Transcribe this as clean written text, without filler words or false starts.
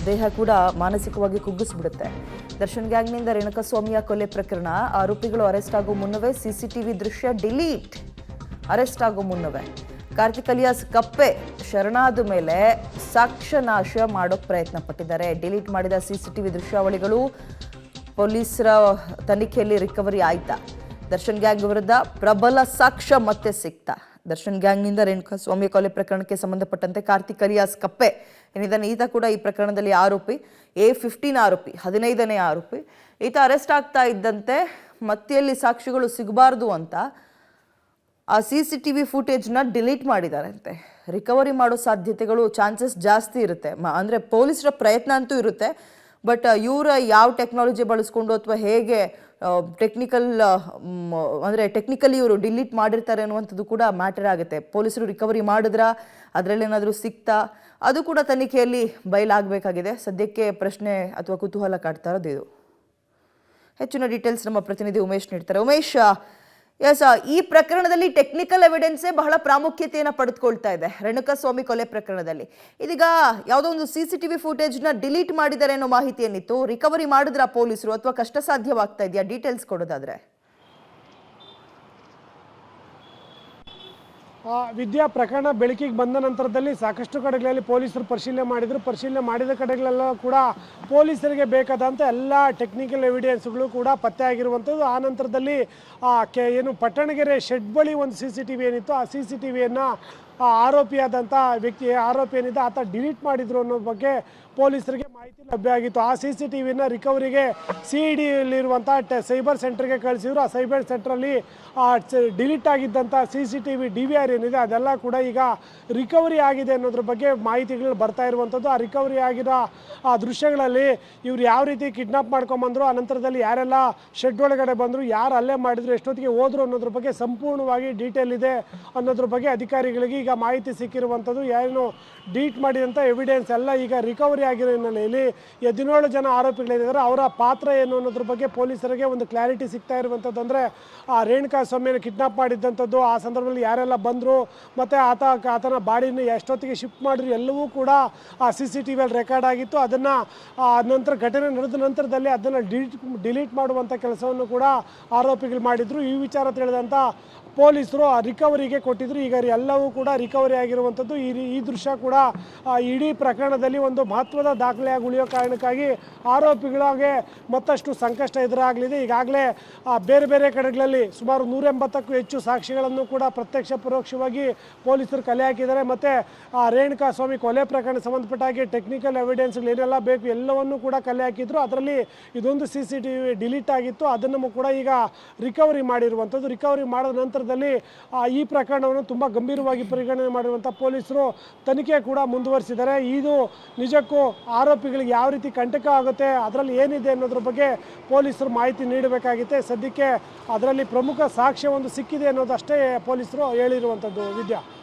ದೇಹ ಕೂಡ ಮಾನಸಿಕವಾಗಿ ಕುಗ್ಗಿಸ್ಬಿಡುತ್ತೆ. ದರ್ಶನ್ ಗ್ಯಾಂಗ್ನಿಂದ ರೇಣುಕಾಸ್ವಾಮಿಯ ಕೊಲೆ ಪ್ರಕರಣ, ಆರೋಪಿಗಳು ಅರೆಸ್ಟ್ ಆಗೋ ಮುನ್ನವೇ ಸಿಸಿಟಿವಿ ದೃಶ್ಯ ಡಿಲೀಟ್. ಅರೆಸ್ಟ್ ಆಗೋ ಮುನ್ನವೇ ಕಾರ್ತಿಕ್ ಅಲಿಯಾಸ್ ಕಪ್ಪೆ ಶರಣಾದ ಮೇಲೆ ಸಾಕ್ಷ್ಯ ನಾಶ ಮಾಡೋಕೆ ಪ್ರಯತ್ನ ಪಟ್ಟಿದ್ದಾರೆ. ಡಿಲೀಟ್ ಮಾಡಿದ ಸಿಸಿಟಿವಿ ದೃಶ್ಯಾವಳಿಗಳು ಪೊಲೀಸರ ತನಿಖೆಯಲ್ಲಿ ರಿಕವರಿ ಆಯ್ತಾ? ದರ್ಶನ್ ಗ್ಯಾಂಗ್ ವಿರುದ್ಧ ಪ್ರಬಲ ಸಾಕ್ಷ್ಯ ಮತ್ತೆ ಸಿಕ್ತಾ? ದರ್ಶನ್ ಗ್ಯಾಂಗ್ನಿಂದ ರೇಣುಕಾಸ್ವಾಮಿ ಕೊಲೆ ಪ್ರಕರಣಕ್ಕೆ ಸಂಬಂಧಪಟ್ಟಂತೆ ಕಾರ್ತಿಕ್ ಅಲಿಯಾಸ್ ಕಪ್ಪೆ ಏನಿದ್ದಾನೆ, ಈತ ಕೂಡ ಈ ಪ್ರಕರಣದಲ್ಲಿ ಆರೋಪಿ, A15 ಆರೋಪಿ, 15ನೇ ಆರೋಪಿ. ಈತ ಅರೆಸ್ಟ್ ಆಗ್ತಾ ಇದ್ದಂತೆ ಮತ್ತೆಯಲ್ಲಿ ಸಾಕ್ಷಿಗಳು ಸಿಗಬಾರ್ದು ಅಂತ ಆ CCTV ಫುಟೇಜ್ನ ಡಿಲೀಟ್ ಮಾಡಿದಾರಂತೆ. ರಿಕವರಿ ಮಾಡೋ ಸಾಧ್ಯತೆಗಳು ಚಾನ್ಸಸ್ ಜಾಸ್ತಿ ಇರುತ್ತೆ. ಅಂದರೆ ಪೊಲೀಸರ ಪ್ರಯತ್ನ ಅಂತೂ ಇರುತ್ತೆ, ಬಟ್ ಇವರ ಯಾವ ಟೆಕ್ನಾಲಜಿ ಬಳಸ್ಕೊಂಡು ಅಥವಾ ಹೇಗೆ ಟೆಕ್ನಿಕಲಿ ಇವರು ಡಿಲೀಟ್ ಮಾಡಿರ್ತಾರೆ ಅನ್ನುವಂಥದ್ದು ಕೂಡ ಮ್ಯಾಟರ್ ಆಗುತ್ತೆ. ಪೊಲೀಸರು ರಿಕವರಿ ಮಾಡಿದ್ರಾ, ಅದರಲ್ಲೇನಾದರೂ ಸಿಕ್ತಾ, ಅದು ಕೂಡ ತನಿಖೆಯಲ್ಲಿ ಬಯಲಾಗಬೇಕಾಗಿದೆ. ಸದ್ಯಕ್ಕೆ ಪ್ರಶ್ನೆ ಅಥವಾ ಕುತೂಹಲ ಕಾಡ್ತಾ ಇರೋದು ಇದು. ಹೆಚ್ಚಿನ ಡೀಟೇಲ್ಸ್ ನಮ್ಮ ಪ್ರತಿನಿಧಿ ಉಮೇಶ್ ನೀಡ್ತಾರೆ. ಉಮೇಶ್, ಈ ಪ್ರಕರಣದಲ್ಲಿ ಟೆಕ್ನಿಕಲ್ ಎವಿಡೆನ್ಸೇ ಬಹಳ ಪ್ರಾಮುಖ್ಯತೆಯನ್ನು ಪಡೆದುಕೊಳ್ತಾ ಇದೆ. ರೇಣುಕಾಸ್ವಾಮಿ ಕೊಲೆ ಪ್ರಕರಣದಲ್ಲಿ ಇದೀಗ ಯಾವುದೋ ಒಂದು CCTV ಫುಟೇಜ್ನ ಡಿಲೀಟ್ ಮಾಡಿದ್ದಾರೆ ಅನ್ನೋ ಮಾಹಿತಿ ಏನಿತ್ತು, ರಿಕವರಿ ಮಾಡಿದ್ರ ಪೊಲೀಸರು ಅಥವಾ ಕಷ್ಟ ಸಾಧ್ಯವಾಗ್ತಾ ಇದೆಯಾ? ಡೀಟೇಲ್ಸ್ ಕೊಡೋದಾದ್ರೆ. ವಿದ್ಯಾ ಪ್ರಕರಣ ಬೆಳಕಿಗೆ ಬಂದ ನಂತರದಲ್ಲಿ ಸಾಕಷ್ಟು ಕಡೆಗಳಲ್ಲಿ ಪೊಲೀಸರು ಪರಿಶೀಲನೆ ಮಾಡಿದರು. ಪರಿಶೀಲನೆ ಮಾಡಿದ ಕಡೆಗಳೆಲ್ಲ ಕೂಡ ಪೊಲೀಸರಿಗೆ ಬೇಕಾದಂಥ ಎಲ್ಲ ಟೆಕ್ನಿಕಲ್ ಎವಿಡೆನ್ಸ್ಗಳು ಕೂಡ ಪತ್ತೆ ಆಗಿರುವಂಥದ್ದು. ಆ ನಂತರದಲ್ಲಿ ಏನು ಪಟ್ಟಣಗೆರೆ ಶೆಡ್ ಬಳಿ ಒಂದು CCTV ಏನಿತ್ತು, ಆ CCTVಯನ್ನು ಆರೋಪಿಯಾದಂಥ ವ್ಯಕ್ತಿ, ಆರೋಪಿ ಏನಿದೆ ಆತ ಡಿಲೀಟ್ ಮಾಡಿದ್ರು ಅನ್ನೋ ಬಗ್ಗೆ ಪೊಲೀಸರಿಗೆ ಮಾಹಿತಿ ಲಭ್ಯ ಆಗಿತ್ತು. ಆ CCTVನ ರಿಕವರಿಗೆ CIDಯಲ್ಲಿರುವಂಥ ಸೈಬರ್ ಸೆಂಟರ್ಗೆ ಕಳಿಸಿದ್ರು. ಆ ಸೈಬರ್ ಸೆಂಟ್ರಲ್ಲಿ ಡಿಲೀಟ್ ಆಗಿದ್ದಂಥ CCTV DVR ಏನಿದೆ ಅದೆಲ್ಲ ಕೂಡ ಈಗ ರಿಕವರಿ ಆಗಿದೆ ಅನ್ನೋದ್ರ ಬಗ್ಗೆ ಮಾಹಿತಿಗಳು ಬರ್ತಾ ಇರುವಂಥದ್ದು. ಆ ರಿಕವರಿ ಆಗಿರೋ ಆ ದೃಶ್ಯಗಳಲ್ಲಿ ಇವ್ರು ಯಾವ ರೀತಿ ಕಿಡ್ನಾಪ್ ಮಾಡ್ಕೊಂಬಂದರು, ಅನಂತರದಲ್ಲಿ ಯಾರೆಲ್ಲ ಶೆಡ್ ಒಳಗಡೆ ಬಂದರು, ಯಾರು ಅಲ್ಲೇ ಮಾಡಿದ್ರು, ಎಷ್ಟೊತ್ತಿಗೆ ಹೋದ್ರು ಅನ್ನೋದ್ರ ಬಗ್ಗೆ ಸಂಪೂರ್ಣವಾಗಿ ಡೀಟೇಲ್ ಇದೆ ಅನ್ನೋದ್ರ ಬಗ್ಗೆ ಅಧಿಕಾರಿಗಳಿಗೆ ಈಗ ಮಾಹಿತಿ ಸಿಕ್ಕಿರುವಂಥದ್ದು. ಏನು ಡಿಲೀಟ್ ಮಾಡಿದಂಥ ಎವಿಡೆನ್ಸ್ ಎಲ್ಲ ಈಗ ರಿಕವರಿ ಆಗಿರೋ ಹಿನ್ನೆಲೆಯಲ್ಲಿ 17 ಜನ ಆರೋಪಿಗಳಿದ್ದಾರೆ. ಅವರ ಪಾತ್ರ ಏನು ಅನ್ನೋದ್ರ ಬಗ್ಗೆ ಪೊಲೀಸರಿಗೆ ಒಂದು ಕ್ಲಾರಿಟಿ ಸಿಗ್ತಾ ಇರುವಂಥದ್ದು. ಅಂದರೆ ಆ ರೇಣುಕಾಸ್ವಾಮಿಯನ್ನು ಕಿಡ್ನಾಪ್ ಮಾಡಿದ್ದಂಥದ್ದು, ಆ ಸಂದರ್ಭದಲ್ಲಿ ಯಾರೆಲ್ಲ ಬಂದರು, ಮತ್ತು ಆತನ ಬಾಡಿನ ಎಷ್ಟೊತ್ತಿಗೆ ಶಿಫ್ಟ್ ಮಾಡಿದ್ರು, ಎಲ್ಲವೂ ಕೂಡ ಆ CCTVಯಲ್ಲಿ ರೆಕಾರ್ಡ್ ಆಗಿತ್ತು. ಅದನ್ನು ನಂತರ ಘಟನೆ ನಡೆದ ನಂತರದಲ್ಲಿ ಅದನ್ನು ಡಿಲೀಟ್ ಮಾಡುವಂಥ ಕೆಲಸವನ್ನು ಕೂಡ ಆರೋಪಿಗಳು ಮಾಡಿದರು. ಈ ವಿಚಾರ ತಿಳಿದಂಥ ಪೊಲೀಸರು ಆ ರಿಕವರಿಗೆ ಕೊಟ್ಟಿದ್ರು. ಈಗ ಎಲ್ಲವೂ ಕೂಡ ರಿಕವರಿ ಆಗಿರುವಂಥದ್ದು. ಈ ದೃಶ್ಯ ಕೂಡ ಇಡೀ ಪ್ರಕರಣದಲ್ಲಿ ಒಂದು ಮಹತ್ವದ ದಾಖಲೆಯಾಗಿ ಉಳಿಯೋ ಕಾರಣಕ್ಕಾಗಿ ಆರೋಪಿಗಳಿಗೆ ಮತ್ತಷ್ಟು ಸಂಕಷ್ಟ ಎದುರಾಗಲಿದೆ. ಈಗಾಗಲೇ ಬೇರೆ ಬೇರೆ ಕಡೆಗಳಲ್ಲಿ ಸುಮಾರು 180ಕ್ಕೂ ಹೆಚ್ಚು ಸಾಕ್ಷಿಗಳನ್ನು ಕೂಡ ಪ್ರತ್ಯಕ್ಷ ಪರೋಕ್ಷವಾಗಿ ಪೊಲೀಸರು ಕಲೆ ಹಾಕಿದ್ದಾರೆ. ಮತ್ತು ಆ ರೇಣುಕಾಸ್ವಾಮಿ ಕೊಲೆ ಪ್ರಕರಣ ಸಂಬಂಧಪಟ್ಟ ಹಾಗೆ ಟೆಕ್ನಿಕಲ್ ಎವಿಡೆನ್ಸ್ಗಳು ಏನೆಲ್ಲ ಬೇಕು ಎಲ್ಲವನ್ನೂ ಕೂಡ ಕಲೆ ಹಾಕಿದ್ರು. ಅದರಲ್ಲಿ ಇದೊಂದು CCTV ಡಿಲೀಟ್ ಆಗಿತ್ತು, ಅದನ್ನು ಕೂಡ ಈಗ ರಿಕವರಿ ಮಾಡಿರುವಂಥದ್ದು. ರಿಕವರಿ ಮಾಡಿದ ನಂತರ ಈ ಪ್ರಕರಣವನ್ನು ತುಂಬ ಗಂಭೀರವಾಗಿ ಪರಿಗಣನೆ ಮಾಡಿರುವಂಥ ಪೊಲೀಸರು ತನಿಖೆ ಕೂಡ ಮುಂದುವರಿಸಿದ್ದಾರೆ. ಇದು ನಿಜಕ್ಕೂ ಆರೋಪಿಗಳಿಗೆ ಯಾವ ರೀತಿ ಕಂಟಕ ಆಗುತ್ತೆ, ಅದರಲ್ಲಿ ಏನಿದೆ ಅನ್ನೋದ್ರ ಬಗ್ಗೆ ಪೊಲೀಸರು ಮಾಹಿತಿ ನೀಡಬೇಕಾಗಿತ್ತೆ. ಸದ್ಯಕ್ಕೆ ಅದರಲ್ಲಿ ಪ್ರಮುಖ ಸಾಕ್ಷ್ಯ ಒಂದು ಸಿಕ್ಕಿದೆ ಅನ್ನೋದಷ್ಟೇ ಪೊಲೀಸರು ಹೇಳಿರುವಂಥದ್ದು. ವಿದ್ಯಾ.